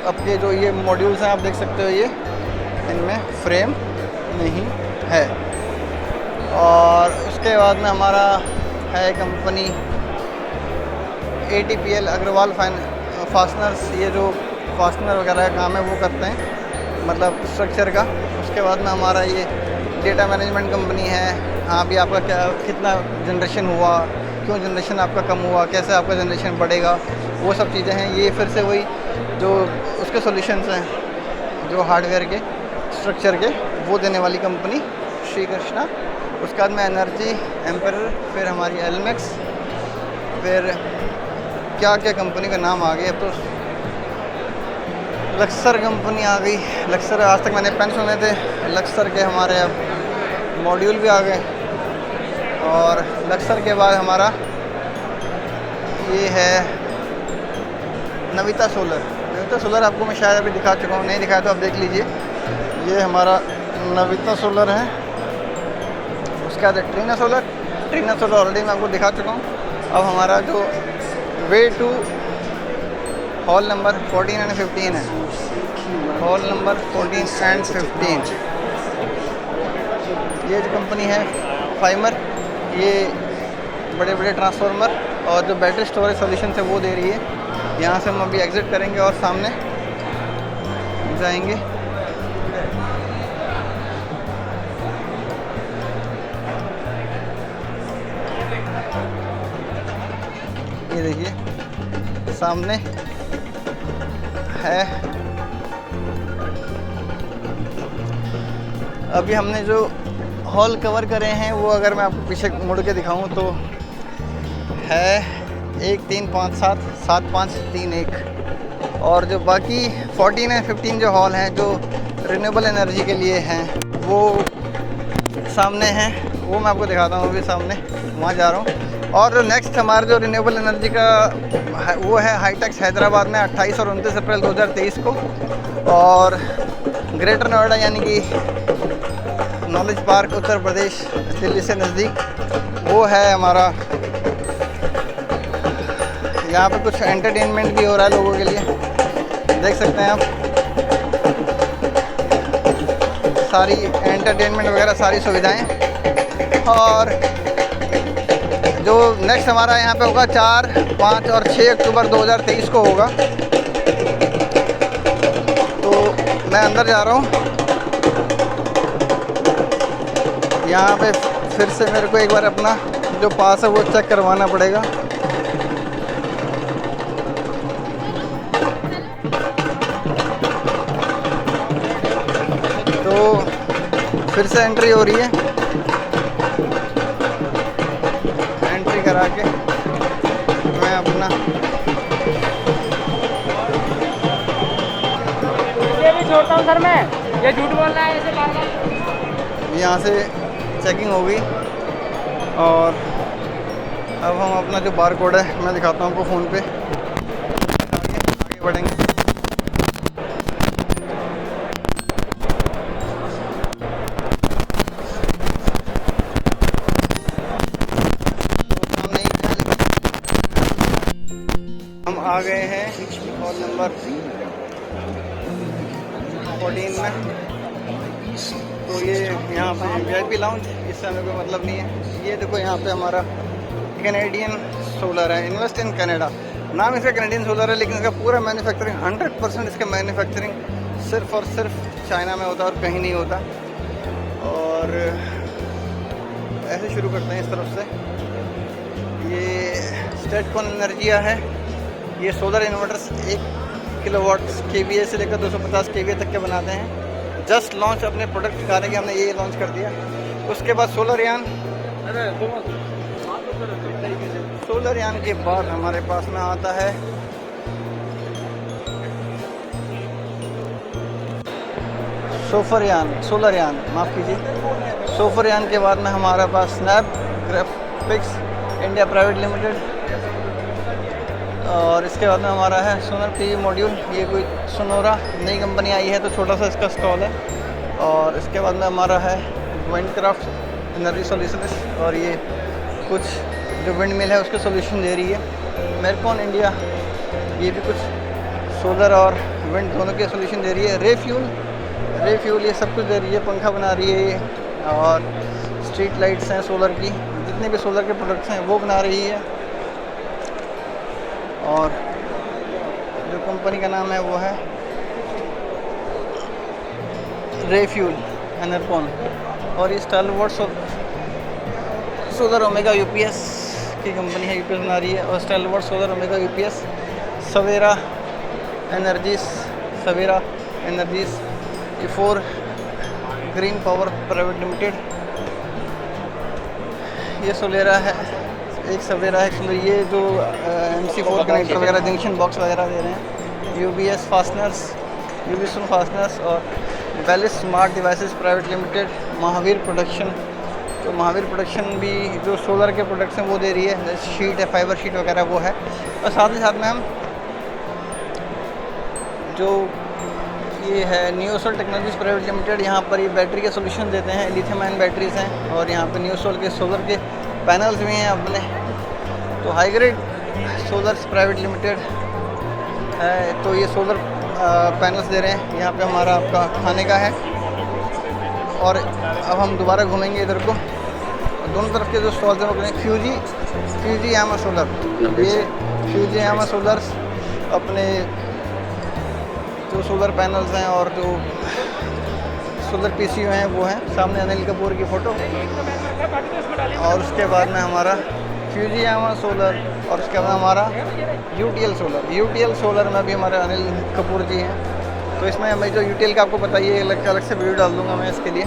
आपके जो ये मॉड्यूल्स हैं आप देख सकते हो ये इनमें फ्रेम नहीं है। और उसके बाद में हमारा है कंपनी ATPL अग्रवाल फास्टनर्स। ये जो फास्टनर वगैरह का काम है वो करते हैं, मतलब स्ट्रक्चर का। उसके बाद में हमारा ये डेटा मैनेजमेंट कंपनी है। हाँ भी आपका क्या कितना जनरेशन हुआ, क्यों जनरेशन आपका कम हुआ, कैसे आपका जनरेशन बढ़ेगा, वो सब चीज़ें हैं। ये फिर से वही जो उसके सॉल्यूशंस हैं जो हार्डवेयर के स्ट्रक्चर के, वो देने वाली कंपनी श्री कृष्णा। उसके बाद में एनर्जी एम्पर, फिर हमारी एलमेक्स, फिर क्या क्या कंपनी का नाम आ गया। अब तो लक्सर कंपनी आ गई। लक्सर आज तक मैंने पेन सुने थे, लक्सर के हमारे अब मॉड्यूल भी आ गए। और लक्सर के बाद हमारा ये है नविता सोलर। नविता सोलर आपको मैं शायद अभी दिखा चुका हूँ, नहीं दिखाया तो आप देख लीजिए। ये हमारा नविता सोलर है। उसके बाद Trina solar. Trina solar already मैं आपको दिखा चुका हूँ। अब हमारा जो way to hall number 14 and 15 है, हॉल नंबर 14 एंड 15, ये जो कंपनी है फाइमर, ये बड़े बड़े ट्रांसफार्मर और जो बैटरी स्टोरेज सॉल्यूशन है वो दे रही है। यहाँ से हम अभी एग्ज़िट करेंगे और सामने जाएंगे। ये देखिए सामने है। अभी हमने जो हॉल कवर करे हैं वो अगर मैं आपको पीछे मुड़ के दिखाऊं तो है 1 3 5 7 7 5 3 1। और जो बाकी 14 और 15 जो हॉल हैं जो रिन्यूएबल एनर्जी के लिए हैं वो सामने हैं, वो मैं आपको दिखाता हूँ। अभी सामने वहाँ जा रहा हूँ। और नेक्स्ट हमारा जो रिन्यूएबल एनर्जी का वो है हाईटेक्स हैदराबाद में 28 और 29 अप्रैल 2023 को। और ग्रेटर नोएडा यानी कि नॉलेज पार्क उत्तर प्रदेश दिल्ली से नज़दीक वो है हमारा। यहाँ पे कुछ एंटरटेनमेंट भी हो रहा है लोगों के लिए, देख सकते हैं आप। सारी एंटरटेनमेंट वगैरह सारी सुविधाएं। और जो नेक्स्ट हमारा यहाँ पे होगा 4, 5 और 6 अक्टूबर 2023 को होगा। तो मैं अंदर जा रहा हूँ। यहाँ पे फिर से मेरे को एक बार अपना जो पास है वो चेक करवाना पड़ेगा। तो फिर से एंट्री हो रही है। एंट्री करा के मैं अपना छोड़ता हूँ सर मैं, ये झूठ बोल रहा है ऐसे बार-बार। यहाँ से चेकिंग हो गई और अब हम अपना जो बार कोड है मैं दिखाता हूँ आपको फ़ोन पे। आगे बढ़ेंगे। हम आ गए हैं हॉल नंबर 14 में। तो ये यहाँ पे VIP लाउंज, इससे हमें कोई मतलब नहीं है। ये देखो यहाँ पे हमारा कैनेडियन सोलर है, इन्वेस्ट इन कनाडा। नाम इसका कैनेडियन सोलर है, लेकिन इसका पूरा मैन्युफैक्चरिंग 100% इसका मैन्युफैक्चरिंग सिर्फ और सिर्फ चाइना में होता है और कहीं नहीं होता। और ऐसे शुरू करते हैं इस तरफ से। ये स्टेटकॉन एनर्जिया है। ये सोलर इन्वर्टर्स 1 किलोवाट KVA से लेकर 250 KVA तक के बनाते हैं। जस्ट लॉन्च अपने प्रोडक्ट दिखाने के हमने ये लॉन्च कर दिया। उसके बाद सोलरयान के बाद हमारे पास में आता है सोलरयान माफ़ कीजिए। सोफरयान के बाद में हमारे पास snap graphics India private limited. और इसके बाद में हमारा है सोनर PV मॉड्यूल। ये कोई सोनोरा नई कंपनी आई है तो छोटा सा इसका स्टॉल है। और इसके बाद में हमारा है विंडक्राफ्ट एनर्जी सॉल्यूशंस, और ये कुछ जो विंड मिल है उसके सॉल्यूशन दे रही है। मेरकॉन इंडिया ये भी कुछ सोलर और विंड दोनों के सॉल्यूशन दे रही है। रे फ्यूल ये सब कुछ दे रही है, पंखा बना रही है ये। और स्ट्रीट लाइट्स हैं सोलर की, जितने भी सोलर के प्रोडक्ट्स हैं वो बना रही है। और जो कंपनी का नाम है वो है रे फ्यूल एनरकॉन। और ये स्टारवॉट सोलर ओमेगा UPS की कंपनी है, UPS बना रही है। और Starwatt solar Omega UPS Savera energies E4 green power private limited. ये सोलेरा है, एक सवेरा है। ये जो MC4 कनेक्टर वगैरह जंक्शन बॉक्स वगैरह दे रहे हैं। UBS फास्टनर्स और Wellis smart devices private limited. Mahavir production, तो महावीर प्रोडक्शन भी जो सोलर के प्रोडक्ट्स हैं वो दे रही है। शीट है, फाइबर शीट वगैरह वो है। और साथ ही साथ में हम जो ये है न्यूसोल टेक्नोलॉजीज प्राइवेट लिमिटेड, यहाँ पर ये बैटरी के सोल्यूशन देते हैं। लिथियम आयन बैटरीज हैं। और यहाँ पर न्यूसोल के सोलर के पैनल्स भी हैं अपने। तो हाईग्रेड सोलर्स प्राइवेट लिमिटेड है, तो ये सोलर पैनल्स दे रहे हैं। यहाँ पे हमारा आपका खाने का है। और अब हम दोबारा घूमेंगे इधर को। दोनों तरफ के जो स्टॉल्स हैं वो करें फ्यूजी यामा सोलर। ये फ्यूजी यामा सोलर्स अपने जो सोलर पैनल्स हैं और जो सोलर PCU हैं वो हैं। सामने अनिल कपूर की फ़ोटो। और उसके बाद में हमारा फ्यूजी यामा सोलर। और उसके बाद हमारा UTL सोलर में भी हमारे अनिल कपूर जी हैं। तो इसमें मैं जो UTL का आपको बताइए अलग से वीडियो डाल दूँगा मैं इसके लिए।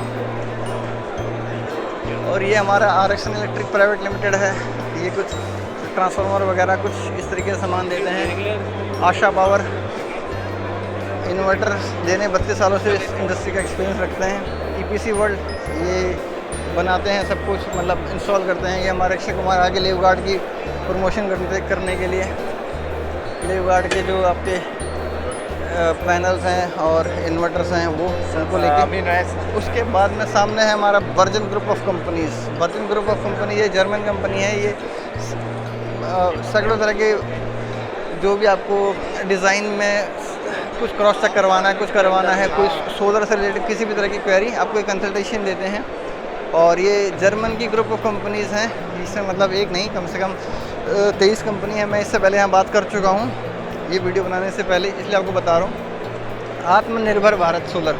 और ये हमारा RXN इलेक्ट्रिक प्राइवेट लिमिटेड है। ये कुछ ट्रांसफार्मर वगैरह कुछ इस तरीके से सामान देते हैं। आशा पावर इन्वर्टर देने 32 सालों से इस इंडस्ट्री का एक्सपीरियंस रखते हैं। EPC वर्ल्ड ये बनाते हैं सब कुछ, मतलब इंस्टॉल करते हैं। ये हमारे अक्षय कुमार आगे लेव गार्ड की प्रमोशन करने के लिए लेव गार्ड के जो आपके पैनल्स हैं और इन्वर्टर्स हैं वो उनको लेके। उसके बाद में सामने है हमारा वर्जिन ग्रुप ऑफ कंपनी। ये जर्मन कंपनी है। ये सैकड़ों तरह के जो भी आपको डिज़ाइन में कुछ क्रॉस चेक करवाना है, कुछ करवाना है, कोई सोलर से रिलेटेड किसी भी तरह की क्वेरी, आपको एक कंसल्टेशन देते हैं। और ये जर्मन की ग्रुप ऑफ कंपनीज़ हैं। इसमें मतलब एक नहीं, कम से कम 23 कंपनी है। मैं इससे पहले यहाँ बात कर चुका हूँ ये वीडियो बनाने से पहले, इसलिए आपको बता रहा हूँ। आत्मनिर्भर भारत सोलर।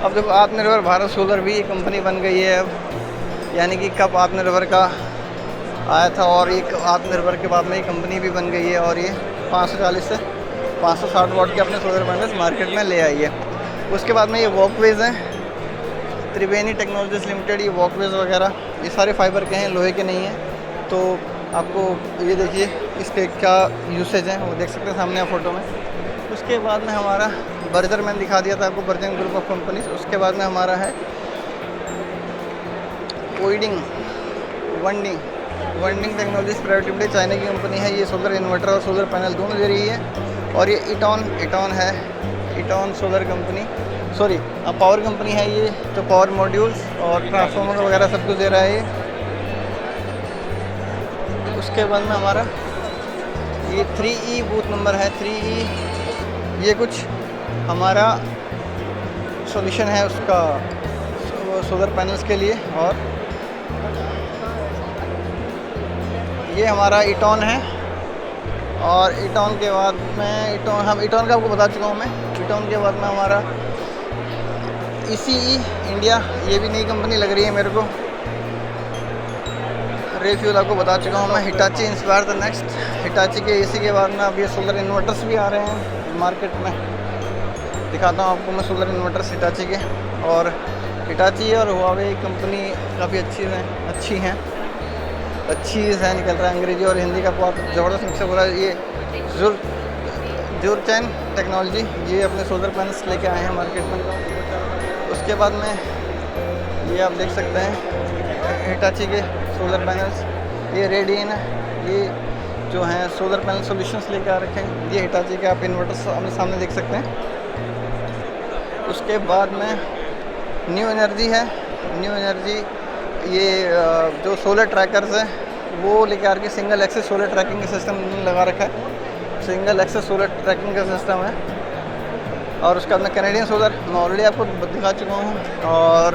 अब देखो आत्मनिर्भर भारत सोलर भी एक कंपनी बन गई है अब। यानी कि कब आत्मनिर्भर का आया था और एक आत्मनिर्भर के बाद में ये कंपनी भी बन गई है। और ये 540 से 560 वाट के अपने सोलर पैनल्स मार्केट में ले आई है। उसके बाद में ये वॉकवेज़ हैं, त्रिवेणी टेक्नोलॉजीज लिमिटेड। ये वॉकवेज़ वगैरह ये सारे फाइबर के हैं, लोहे के नहीं हैं। तो आपको ये देखिए इसके क्या यूसेज हैं वो देख सकते हैं सामने आप फोटो में। उसके उसके बाद में हमारा बर्जर मैंने दिखा दिया था आपको, बर्जर ग्रुप ऑफ कंपनीज। उसके बाद में हमारा है वंडिंग टेक्नोलॉजीज प्राइवेट लिमिटेड, चाइना की कंपनी है। ये सोलर इन्वर्टर और सोलर पैनल दोनों दे रही है। और ये इटॉन है, Eaton solar company, sorry power company है ये, तो पावर मॉड्यूल्स और ट्रांसफार्मर वगैरह सब कुछ दे रहा है ये। उसके बाद में हमारा ये 3E बूथ नंबर है, 3E। ये कुछ हमारा सॉल्यूशन है उसका सोलर पैनल्स के लिए। और ये हमारा इटॉन है। और इटॉन के बाद में इटॉन का आपको बता चुका हूँ मैं। इटॉन के बाद में हमारा ECE इंडिया, ये भी नई कंपनी लग रही है मेरे को। रेफ्यूल आपको बता चुका हूँ मैं। Hitachi inspire the next. Hitachi के AC के बाद में अब ये सोलर इन्वर्टर्स भी आ रहे हैं मार्केट में, दिखाता हूँ आपको मैं सोलर इन्वर्टर्स हिटाची के। और हिटाची और हुआवे कंपनी काफ़ी अच्छी हैं निकल रहा है अंग्रेजी और हिंदी का बहुत ज़बरदस्त मिक्सर हो रहा है। ये जुरचैन टेक्नोलॉजी, ये अपने सोलर पैनल्स लेके आए हैं मार्केट में। उसके बाद में ये आप देख सकते हैं हिटाची के सोलर पैनल्स। ये रेडियन है, ये जो हैं सोलर पैनल सॉल्यूशंस लेके आ रखे हैं। ये हिटाची के आप इन्वर्टर्स अपने सामने देख सकते हैं। उसके बाद में न्यू एनर्जी है। न्यू एनर्जी ये जो सोलर ट्रैकर्स हैं वो लेके आ के सिंगल एक्सेस सोलर ट्रैकिंग का सिस्टम लगा रखा है। सिंगल एक्सेस सोलर ट्रैकिंग का सिस्टम है। और उसके बाद में कैनेडियन सोलर मैं ऑलरेडी आपको दिखा चुका हूँ। और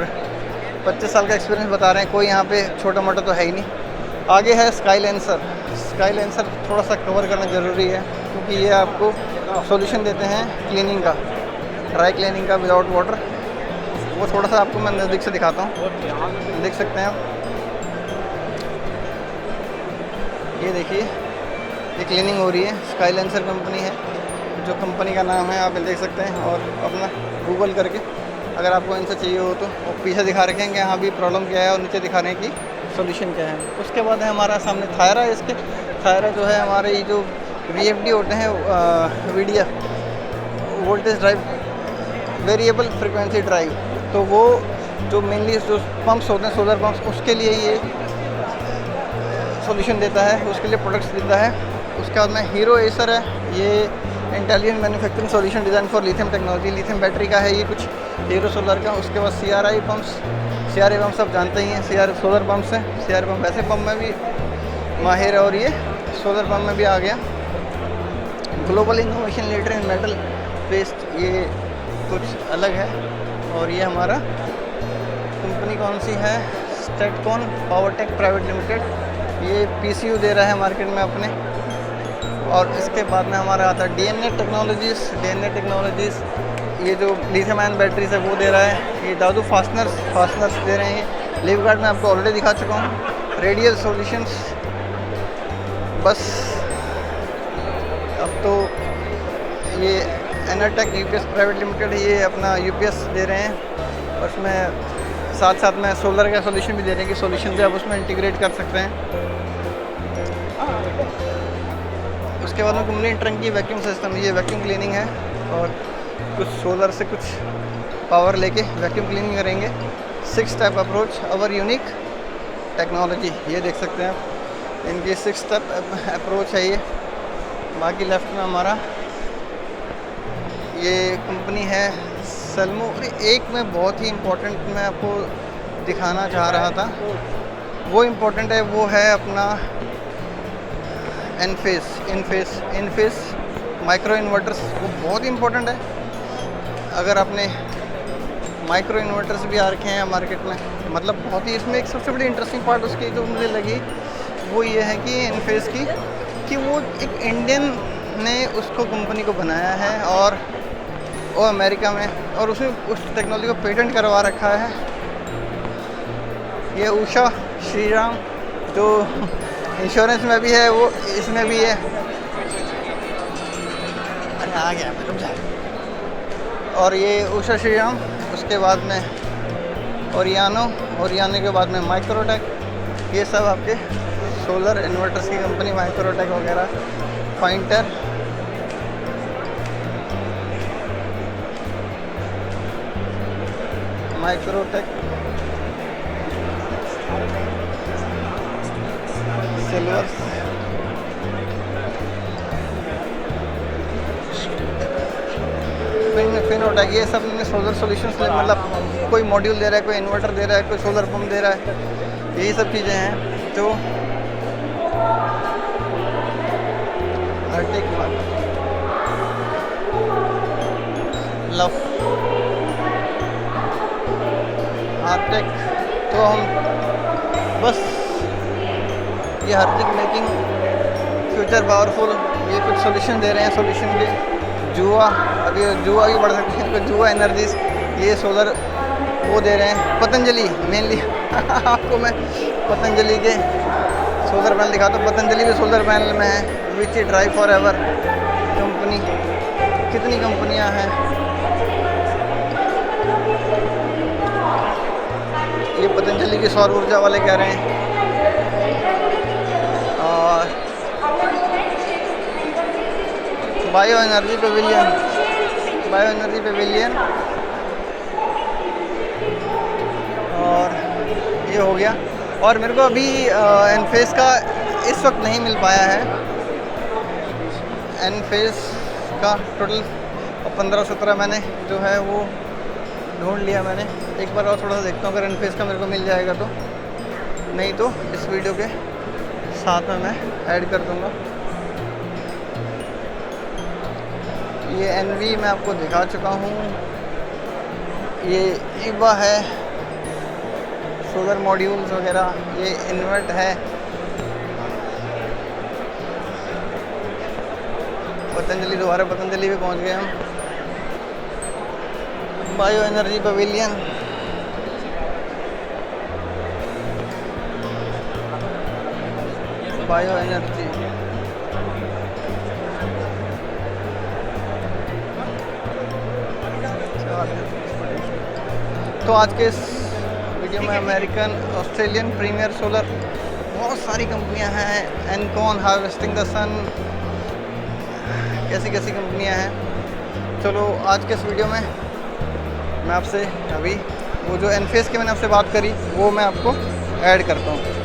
25 साल का एक्सपीरियंस बता रहे हैं, कोई यहाँ पे छोटा मोटा तो है ही नहीं। आगे है स्काईलेंसर थोड़ा सा कवर करना ज़रूरी है, क्योंकि ये आपको सॉल्यूशन देते हैं क्लीनिंग का, ड्राई क्लीनिंग का विदाउट वाटर। वो थोड़ा सा आपको मैं नज़दीक से दिखाता हूँ, देख सकते हैं आप। ये देखिए, ये क्लीनिंग हो रही है। स्काईलेंसर कंपनी है, जो कंपनी का नाम है, आप देख सकते हैं। और अपना गूगल करके अगर आपको इनसे चाहिए हो तो पीछे दिखा रखेंगे यहाँ भी प्रॉब्लम क्या है, और नीचे दिखा रहे हैं कि सॉल्यूशन क्या है। उसके बाद है हमारा सामने थायरा। इसके थायरा जो है हमारे ये जो VFD होते हैं, VDF voltage drive, variable frequency drive, तो वो जो मेनली जो पंप्स होते हैं सोलर पंप्स, उसके लिए ये सॉल्यूशन देता है, उसके लिए प्रोडक्ट्स देता है। उसके बाद में हीरो एसर है, ये intelligent manufacturing solution design for lithium technology, lithium battery का है ये कुछ हीरो सोलर का। उसके बाद CRI पंप्स आप जानते ही हैं, CR सोलर पंप्स हैं। CR पंप वैसे पंप में भी माहिर है, और ये सोलर पंप में भी आ गया। Global innovation leader in metal waste, ये कुछ अलग है। और ये हमारा कंपनी कौन सी है, स्टेटकॉन पावरटेक प्राइवेट लिमिटेड, ये PCU दे रहा है मार्केट में अपने। और इसके बाद में हमारा आता है DNA टेक्नोलॉजीज़, ये जो लिथियम आयन बैटरीज है वो दे रहा है। ये दादू फास्टनर्स दे रहे हैं। लीव गार्ड में आपको ऑलरेडी दिखा चुका हूँ। रेडियल सॉल्यूशंस, बस अब तो ये एनरटेक UPS प्राइवेट लिमिटेड, ये अपना UPS दे रहे हैं। और उसमें साथ में सोलर का सॉल्यूशन भी दे रहे हैं कि सॉल्यूशन से आप उसमें इंटीग्रेट कर सकते हैं। उसके बाद में कंपनी ट्रंकी वैक्यूम सिस्टम, ये वैक्यूम क्लीनिंग है। और कुछ सोलर से कुछ पावर लेके वैक्यूम क्लीनिंग करेंगे। 6 स्टेप अप्रोच अवर यूनिक टेक्नोलॉजी, ये देख सकते हैं आप, इनकी 6 स्टेप अप्रोच है ये। बाकी लेफ्ट में हमारा ये कंपनी है सल्मो। एक में बहुत ही इम्पोर्टेंट मैं आपको दिखाना चाह रहा था, वो इम्पोर्टेंट है, वो है अपना इनफेस माइक्रो इन्वर्टर्स। वो बहुत ही इम्पोर्टेंट है। अगर आपने माइक्रो इन्वर्टर्स भी आ रखे हैं मार्केट में, मतलब बहुत ही, इसमें एक सबसे बड़ी इंटरेस्टिंग पार्ट उसकी जो मुझे लगी वो ये है कि इनफेस की, कि वो एक इंडियन ने उसको कंपनी को बनाया है, और वो अमेरिका में, और उसने उस टेक्नोलॉजी को पेटेंट करवा रखा है। ये उषा श्रीराम जो इंश्योरेंस में भी है, वो इसमें भी है। अरे आ गया, रुक जा। और ये उषा श्रीराम, उसके बाद में ओरियानो के बाद में माइक्रोटेक, ये सब आपके सोलर इन्वर्टर्स की कंपनी, माइक्रोटेक वगैरह, फाइंटर, माइक्रोटेक, सिल्वर, फिनोटेक, ये सब ने सोलर सॉल्यूशंस, मतलब कोई मॉड्यूल दे रहा है, कोई इन्वर्टर दे रहा है, कोई सोलर पंप दे रहा है, यही सब चीज़ें हैं। तो आर्टिक लव आर्टिक, तो हम बस ये हार्दिक मेकिंग फ्यूचर पावरफुल, ये कुछ सॉल्यूशन दे रहे हैं। सॉल्यूशन के जुआ, अभी जुआ भी बढ़ सकते हैं, तो जुआ एनर्जीज, ये सोलर वो दे रहे हैं। पतंजलि मेनली आपको मैं पतंजलि के सोलर पैनल दिखाता हूँ। पतंजलि भी सोलर पैनल में है। Which drive for ever company, कितनी कंपनियां हैं। ये पतंजलि की सौर ऊर्जा वाले कह रहे हैं। और bio energy Pavilion, bio energy Pavilion, और ये हो गया। और मेरे को अभी एनफेस का इस वक्त नहीं मिल पाया है। एनफेस का टोटल 15-17 मैंने जो है वो ढूंढ लिया मैंने। एक बार और थोड़ा सा देखता हूँ, अगर एनफेस का मेरे को मिल जाएगा तो, नहीं तो इस वीडियो के साथ में मैं ऐड कर दूँगा। ये एनवी मैं आपको दिखा चुका हूँ। ये ईबा है, सोलर मॉड्यूल्स वगैरह, ये इन्वर्ट है। पतंजलि, दोबारा पतंजलि भी पहुँच गए हम। Bio energy pavilion, bio energy, तो आज के इस वीडियो में अमेरिकन, ऑस्ट्रेलियन, प्रीमियर सोलर, बहुत सारी कंपनियां हैं। एनकॉन, हार्वेस्टिंग द सन, कैसी कैसी कंपनियां हैं। चलो आज के इस वीडियो में मैं आपसे अभी वो जो एनफेस की मैंने आपसे बात करी वो मैं आपको ऐड करता हूँ।